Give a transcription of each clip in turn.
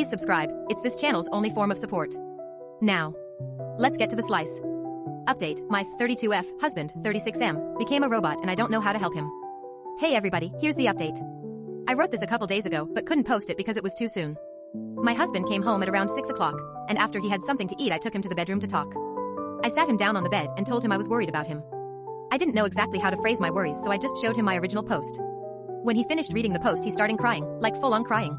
Please subscribe, it's this channel's only form of support. Now, let's get to the slice. Update, my 32F husband, 36M, became a robot and I don't know how to help him. Hey everybody, here's the update. I wrote this a couple days ago but couldn't post it because it was too soon. My husband came home at around 6 o'clock, and after he had something to eat I took him to the bedroom to talk. I sat him down on the bed and told him I was worried about him. I didn't know exactly how to phrase my worries, so I just showed him my original post. When he finished reading the post he started crying, like full-on crying.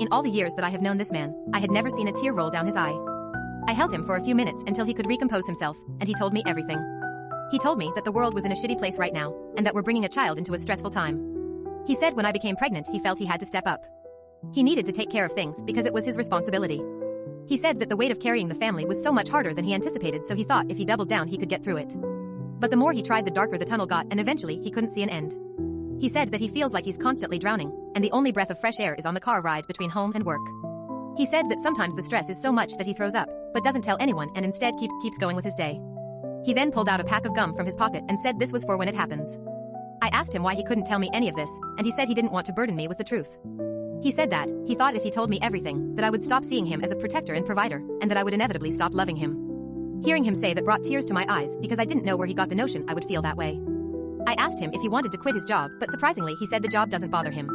In all the years that I have known this man, I had never seen a tear roll down his eye. I held him for a few minutes until he could recompose himself, and he told me everything. He told me that the world was in a shitty place right now, and that we're bringing a child into a stressful time. He said when I became pregnant he felt he had to step up. He needed to take care of things because it was his responsibility. He said that the weight of carrying the family was so much harder than he anticipated, so he thought if he doubled down he could get through it. But the more he tried the darker the tunnel got, and eventually he couldn't see an end. He said that he feels like he's constantly drowning, and the only breath of fresh air is on the car ride between home and work. He said that sometimes the stress is so much that he throws up, but doesn't tell anyone and instead keeps going with his day. He then pulled out a pack of gum from his pocket and said this was for when it happens. I asked him why he couldn't tell me any of this, and he said he didn't want to burden me with the truth. He said that he thought if he told me everything, that I would stop seeing him as a protector and provider, and that I would inevitably stop loving him. Hearing him say that brought tears to my eyes because I didn't know where he got the notion I would feel that way. I asked him if he wanted to quit his job, but surprisingly he said the job doesn't bother him.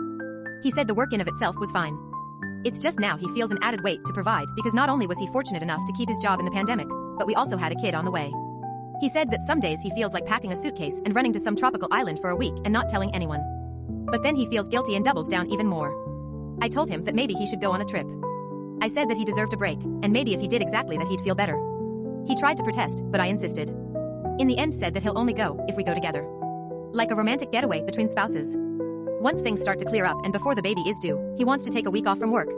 He said the work in of itself was fine. It's just now he feels an added weight to provide because not only was he fortunate enough to keep his job in the pandemic, but we also had a kid on the way. He said that some days he feels like packing a suitcase and running to some tropical island for a week and not telling anyone. But then he feels guilty and doubles down even more. I told him that maybe he should go on a trip. I said that he deserved a break, and maybe if he did exactly that he'd feel better. He tried to protest, but I insisted. In the end said that he'll only go if we go together. Like a romantic getaway between spouses. Once things start to clear up and before the baby is due, he wants to take a week off from work,